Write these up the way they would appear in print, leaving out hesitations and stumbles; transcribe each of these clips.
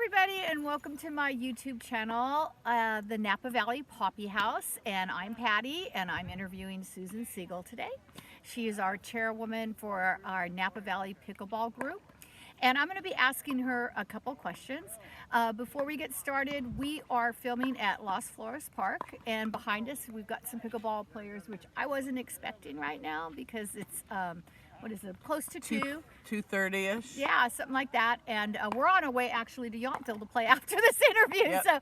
everybody, and welcome to my YouTube channel, the Napa Valley Poppy House. And I'm Patty, and I'm interviewing Susan Segal today. She is our chairwoman for our Napa Valley Pickleball group. And I'm going to be asking her a couple questions. Before we get started, we are filming at Las Flores Park, and behind us we've got some pickleball players, which I wasn't expecting right now because it's what is it, close to 2:30ish. Yeah, something like that. And we're on our way actually to Yountville to play after this interview. Yep. So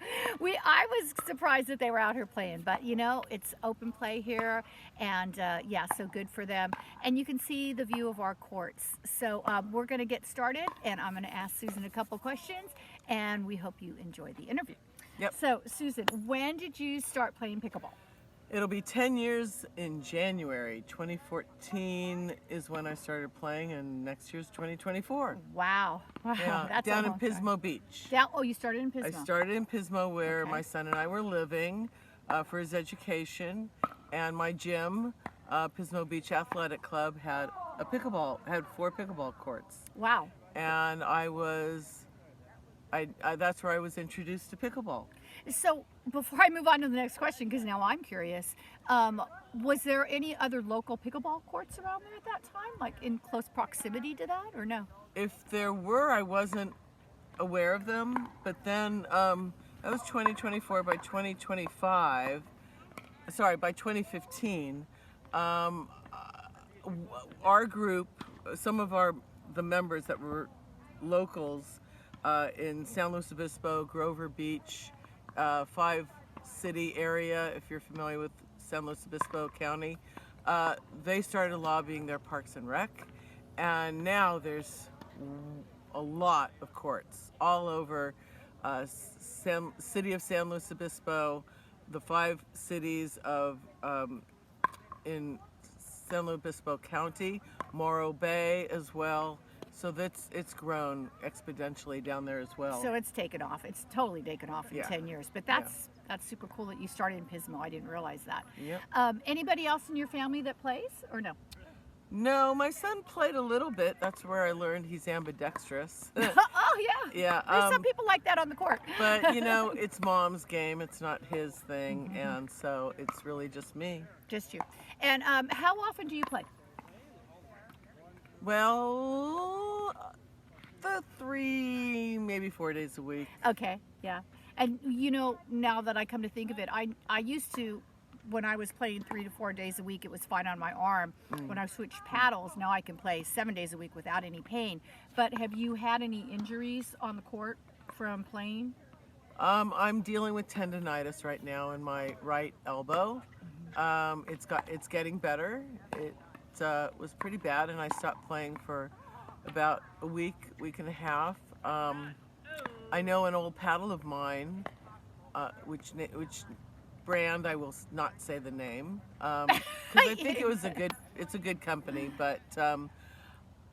I was surprised that they were out here playing, but you know, it's open play here, and yeah, so good for them. And you can see the view of our courts. So we're going to get started, and I'm going to ask Susan a couple questions, and we hope you enjoy the interview. Yep. So Susan, when did you start playing pickleball? It'll be 10 years in January. 2014 is when I started playing, and next year's 2024. Wow. Yeah, That's down a in long time. Pismo Beach. Oh, you started in Pismo. I started in Pismo where Okay. my son and I were living for his education, and my gym, Pismo Beach Athletic Club, had had 4 pickleball courts. Wow. And that's where I was introduced to pickleball. So before I move on to the next question, because now I'm curious, was there any other local pickleball courts around there at that time, like in close proximity to that, or no? If there were, I wasn't aware of them, but then that was 2024. By 2015, our group, some of the members that were locals in San Luis Obispo, Grover Beach, 5-city area, if you're familiar with San Luis Obispo County, they started lobbying their Parks and Rec, and now there's a lot of courts all over city of San Luis Obispo, the 5 cities of in San Luis Obispo County, Morro Bay as well. So it's grown exponentially down there as well. So it's taken off. It's totally taken off in 10 years. But that's super cool that you started in Pismo. I didn't realize that. Yep. Anybody else in your family that plays, or no? No, my son played a little bit. That's where I learned he's ambidextrous. Oh yeah. Yeah. There's some people like that on the court. But you know, it's mom's game. It's not his thing, and so it's really just me. Just you. And how often do you play? Well, the 3, maybe 4 days a week. Okay, yeah. And you know, now that I come to think of it, I used to, when I was playing 3 to 4 days a week, it was fine on my arm. When I switched paddles, now I can play 7 days a week without any pain. But have you had any injuries on the court from playing? I'm dealing with tendonitis right now in my right elbow. It's getting better. It was pretty bad, and I stopped playing for about a week and a half. I know an old paddle of mine, which brand, I will not say the name, because I think it's a good company, but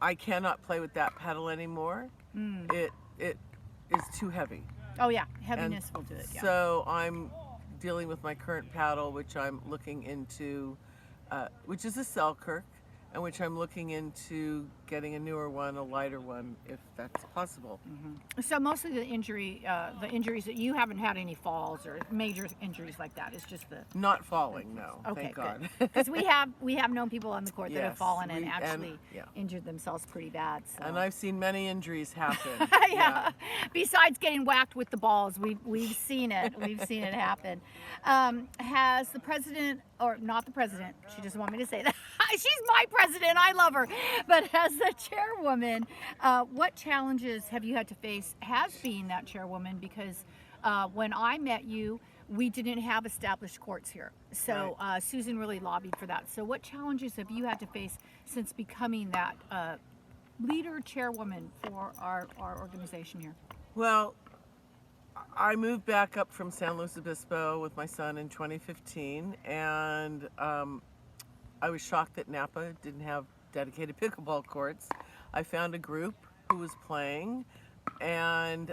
I cannot play with that paddle anymore. It is too heavy. Oh yeah, heaviness will do it. Yeah. So I'm dealing with my current paddle, which I'm looking into, which is a Selkirk, and which I'm looking into getting a newer one, a lighter one, if that's possible. So mostly the injuries that you haven't had any falls or major injuries like that. It's just the Not falling, no. okay, Thank God. Because we have known people on the court that have Yes, fallen and actually yeah. injured themselves pretty bad. So. And I've seen many injuries happen. yeah. Besides getting whacked with the balls, we've seen it. We've seen it happen. Has the president, or not the president, she doesn't want me to say that. She's my president. I love her. But as the chairwoman, what challenges have you had to face as being that chairwoman? Because when I met you, we didn't have established courts here. So Right. Susan really lobbied for that. So what challenges have you had to face since becoming that leader chairwoman for our organization here? Well, I moved back up from San Luis Obispo with my son in 2015, and I was shocked that Napa didn't have dedicated pickleball courts. I found a group who was playing, and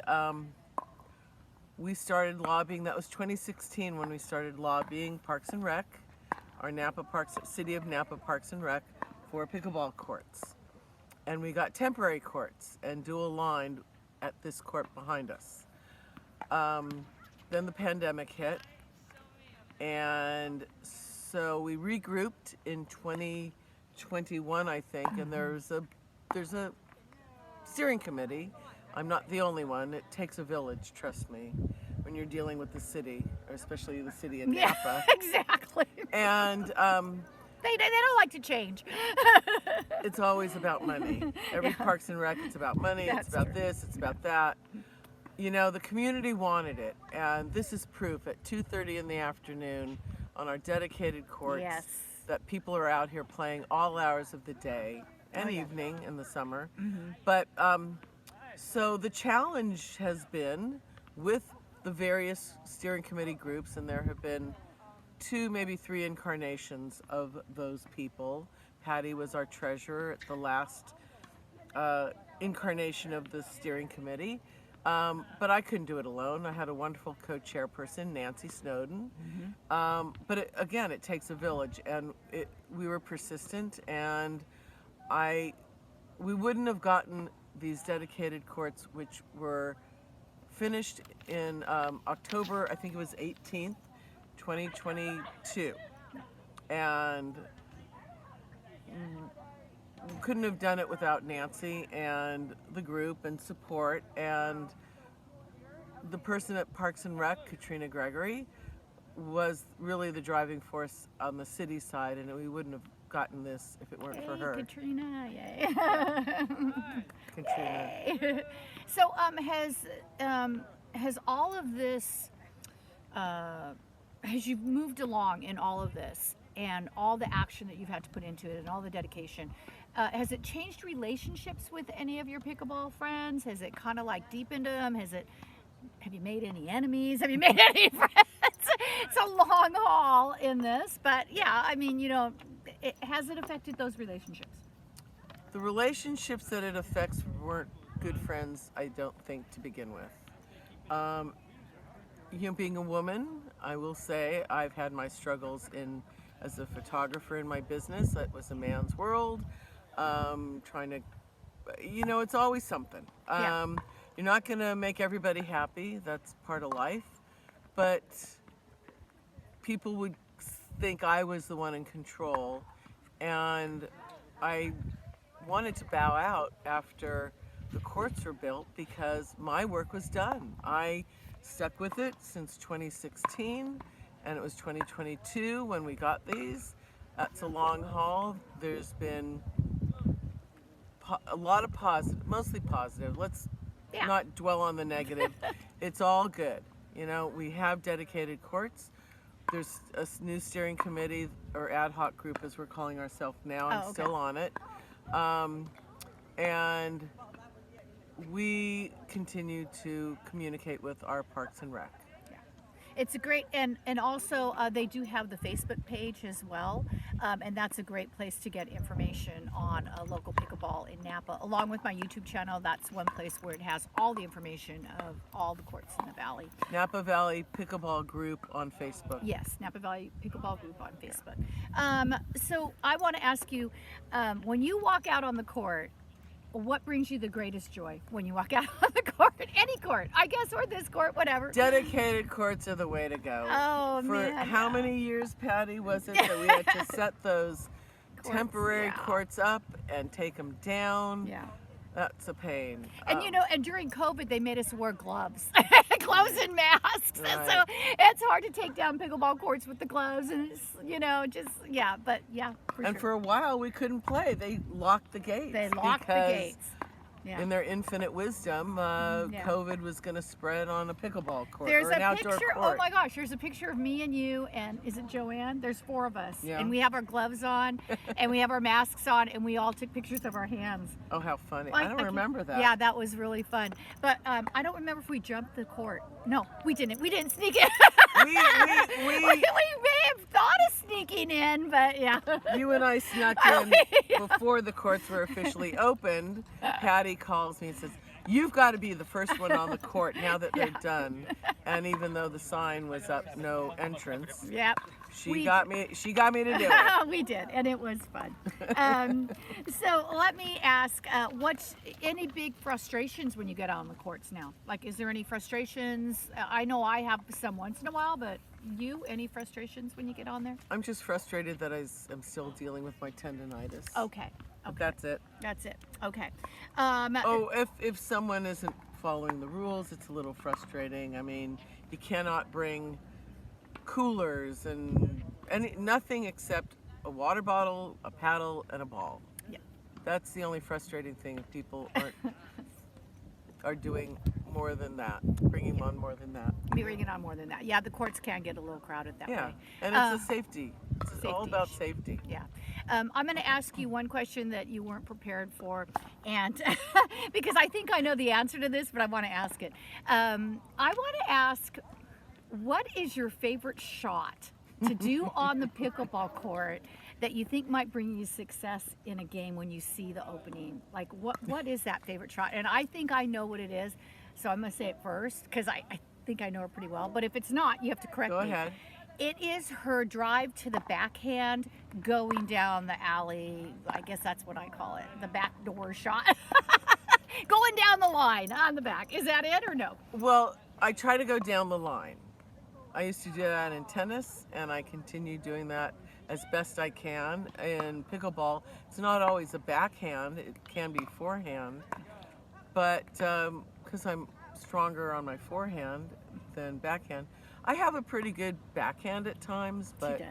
we started lobbying. That was 2016 when we started lobbying Parks and Rec, our City of Napa Parks and Rec, for pickleball courts. And we got temporary courts and dual lined at this court behind us. Then the pandemic hit, and so we regrouped in 2021, I think, and there's a steering committee. I'm not the only one. It takes a village, trust me, when you're dealing with the city, or especially the city of Napa. Yeah, exactly. And they don't like to change. it's always about money. Every Parks and Rec, it's about money. That's it's about true. this. It's about that. You know, the community wanted it, and this is proof at 2:30 in the afternoon on our dedicated courts Yes. that people are out here playing all hours of the day and Oh, yeah. evening in the summer. But so the challenge has been with the various steering committee groups, and there have been 2, maybe 3 incarnations of those people. Patty was our treasurer at the last incarnation of the steering committee. But I couldn't do it alone. I had a wonderful co-chairperson, Nancy Snowden. But it takes a village, and we were persistent, and we wouldn't have gotten these dedicated courts, which were finished in October, I think it was 18th, 2022. And couldn't have done it without Nancy and the group and support, and the person at Parks and Rec, Katrina Gregory, was really the driving force on the city side, and we wouldn't have gotten this if it weren't for her. Katrina, yay. Katrina. Yay. So has all of this, as you've moved along in all of this and all the action that you've had to put into it and all the dedication, has it changed relationships with any of your pickleball friends? Has it kind of like deepened them? Have you made any enemies? Have you made any friends? It's a long haul in this, but yeah, I mean, you know, has it affected those relationships? The relationships that it affects weren't good friends, I don't think, to begin with. You know, being a woman, I will say I've had my struggles as a photographer in my business. That was a man's world. Trying to, you know, it's always something. Yeah. You're not going to make everybody happy. That's part of life. But people would think I was the one in control. And I wanted to bow out after the courts were built because my work was done. I stuck with it since 2016, and it was 2022 when we got these. That's a long haul. There's been a lot of positive, mostly positive. Let's not dwell on the negative. It's all good. You know, we have dedicated courts. There's a new steering committee, or ad hoc group as we're calling ourselves now. I'm still on it. And we continue to communicate with our Parks and Rec. It's a great, and also they do have the Facebook page as well, and that's a great place to get information on local pickleball in Napa. Along with my YouTube channel, that's one place where it has all the information of all the courts in the valley. Napa Valley Pickleball Group on Facebook. Yes, Napa Valley Pickleball Group on Facebook. So I want to ask you, when you walk out on the court, what brings you the greatest joy when you walk out on the court? Any court, I guess, or this court, whatever. Dedicated courts are the way to go. Oh, For man. how many years, Patty, was it that we had to set those temporary courts up and take them down? Yeah. That's a pain. And you know, and during COVID, they made us wear gloves, gloves and masks. Right. So it's hard to take down pickleball courts with the gloves, and it's, you know, just but yeah. For a while, we couldn't play. They locked the gates. They locked the because gates. Yeah. in their infinite wisdom, COVID was going to spread on a pickleball court There's or an a outdoor picture. court. Oh my gosh! There's a picture of me and you, and is it Joanne? There's 4 of us, Yeah. and we have our gloves on, and we have our masks on, and we all took pictures of our hands. Oh, how funny! Like, I don't remember that. Yeah, that was really fun. But I don't remember if we jumped the court. No, we didn't. We didn't sneak in. We we may have thought of sneaking in, but yeah. You and I snuck in before the courts were officially opened. Patty calls me and says, You've got to be the first one on the court now that they're done. And even though the sign was up, no entrance. Yep. She got me to do it. We did, and it was fun. So let me ask, what's any big frustrations when you get out on the courts now? Like, is there any frustrations? I know I have some once in a while, but you, any frustrations when you get on there? I'm just frustrated that I'm still dealing with my tendonitis. Okay. But that's it. That's it. Okay. If someone isn't following the rules, it's a little frustrating. I mean, you cannot bring coolers and nothing except a water bottle, a paddle, and a ball. Yeah. That's the only frustrating thing if people are doing more than that, bringing on more than that. Bringing on more than that. Yeah, the courts can get a little crowded that way. Yeah, and it's a safety. It's safety all about issue. safety. Yeah. I'm going to ask you one question that you weren't prepared for, and because I think I know the answer to this, but I want to ask it. I want to ask, what is your favorite shot to do on the pickleball court that you think might bring you success in a game when you see the opening? Like, what is that favorite shot? And I think I know what it is, so I'm going to say it first because I think I know it pretty well. But if it's not, you have to correct me. Go ahead. It is her drive to the backhand going down the alley. I guess that's what I call it, the back door shot. Going down the line on the back. Is that it or no? Well, I try to go down the line. I used to do that in tennis, and I continue doing that as best I can. In pickleball, it's not always a backhand. It can be forehand. But because I'm stronger on my forehand than backhand, I have a pretty good backhand at times. But She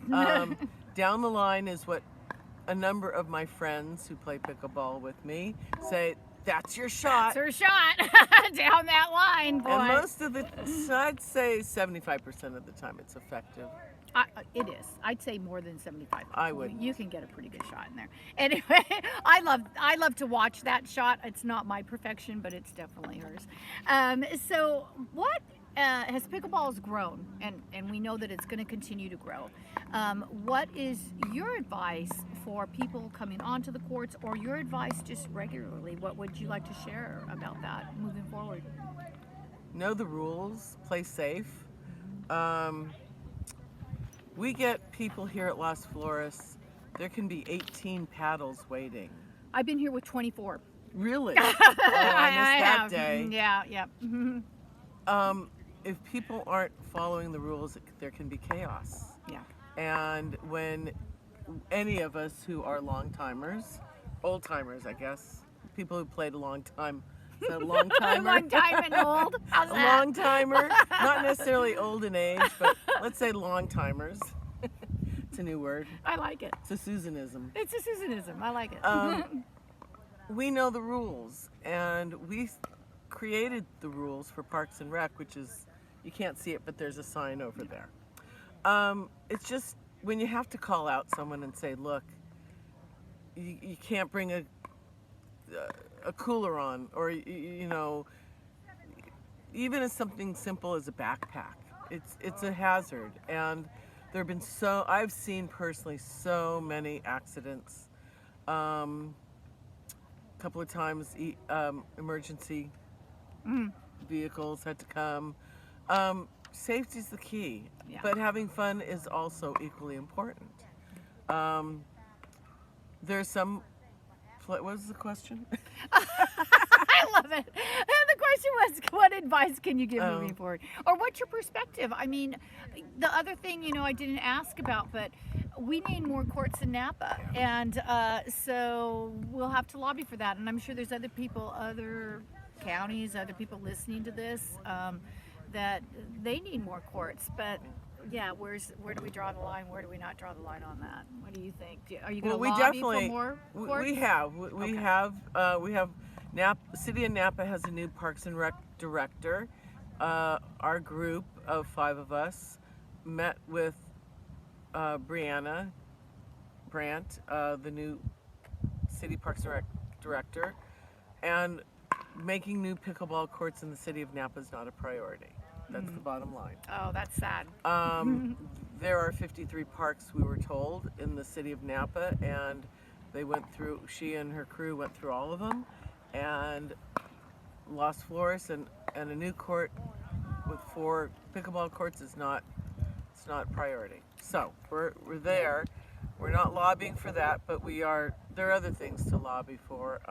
does. down the line is what a number of my friends who play pickleball with me say, that's your shot. That's her shot. Down that line, boy. And most of the, I'd say 75% of the time it's effective. It is. I'd say more than 75. I would. You can get a pretty good shot in there. Anyway, I love to watch that shot. It's not my perfection, but it's definitely hers. So what as pickleball has grown, and we know that it's going to continue to grow, what is your advice for people coming onto the courts, or your advice just regularly? What would you like to share about that moving forward? Know the rules, play safe. We get people here at Las Flores, there can be 18 paddles waiting. I've been here with 24. Really? Oh, I missed that have. day. Yeah. Mm-hmm. If people aren't following the rules, there can be chaos. Yeah. And when any of us who are long timers, old timers, I guess, people who played a long time, so long timer, Long time and old. How's a that? long timer, not necessarily old in age, but let's say long timers. It's a new word. I like it. It's a Susanism. It's a Susanism. I like it. We know the rules, and we created the rules for Parks and Rec, which is, you can't see it, but there's a sign over there. It's just when you have to call out someone and say, look, you can't bring a cooler on, or you know, even as something simple as a backpack, it's a hazard. And there have been I've seen personally so many accidents. A couple of times emergency vehicles had to come. Safety's the key, Yeah. but having fun is also equally important. There's some, what was the question? I love it. And the question was, what advice can you give moving forward? Or what's your perspective? I mean, the other thing, I didn't ask about, but we need more courts in Napa. And so we'll have to lobby for that. And I'm sure there's other people, other counties, other people listening to this, that they need more courts. But yeah, where do we draw the line? Where do we not draw the line on that? What do you think? Are you going to lobby for more courts? We have Napa, City of Napa has a new Parks and Rec director. Our group of 5 of us met with Brianna Brandt, the new City Parks and Rec director, and making new pickleball courts in the City of Napa is not a priority. That's the bottom line. Oh, that's sad. There are 53 parks, we were told, in the City of Napa, and she and her crew went through all of them, and Las Flores and a new court with 4 pickleball courts is not, it's not a priority. So we're there. We're not lobbying for that, but we are. There are other things to lobby for.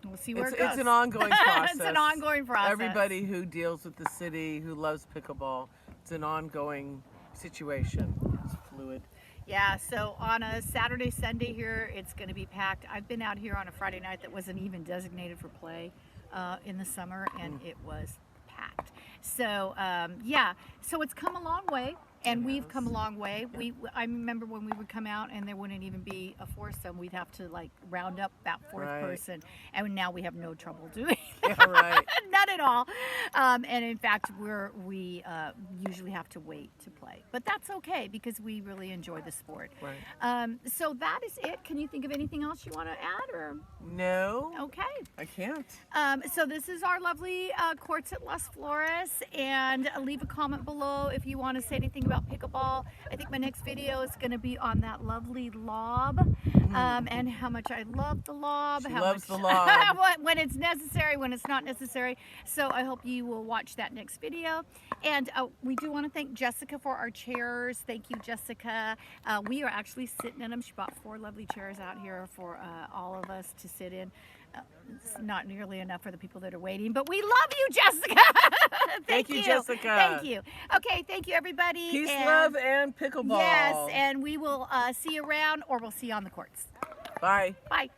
We'll see where it goes. It's an ongoing process. It's an ongoing process. Everybody who deals with the city, who loves pickleball, it's an ongoing situation. It's fluid. Yeah, so on a Saturday, Sunday here, it's going to be packed. I've been out here on a Friday night that wasn't even designated for play in the summer, and it was packed. So, yeah, so it's come a long way. And we've come a long way. I remember when we would come out and there wouldn't even be a foursome. We'd have to like round up that fourth person. And now we have no trouble doing that. Yeah, right. None at all. And in fact, we usually have to wait to play. But that's okay because we really enjoy the sport. Right. So that is it. Can you think of anything else you want to add? Or No. Okay. I can't. So this is our lovely courts at Las Flores. And leave a comment below if you want to say anything about pickleball. I think my next video is going to be on that lovely lob and how much I love the lob. She how loves much, the lob. when it's necessary, when it's not necessary. So I hope you will watch that next video. And we do want to thank Jessica for our chairs. Thank you, Jessica. We are actually sitting in them. She bought 4 lovely chairs out here for all of us to sit in. It's not nearly enough for the people that are waiting, but we love you, Jessica. Thank you, Jessica. Thank you. Okay, thank you, everybody. Peace, love, and pickleball. Yes, and we will see you around, or we'll see you on the courts. Bye. Bye.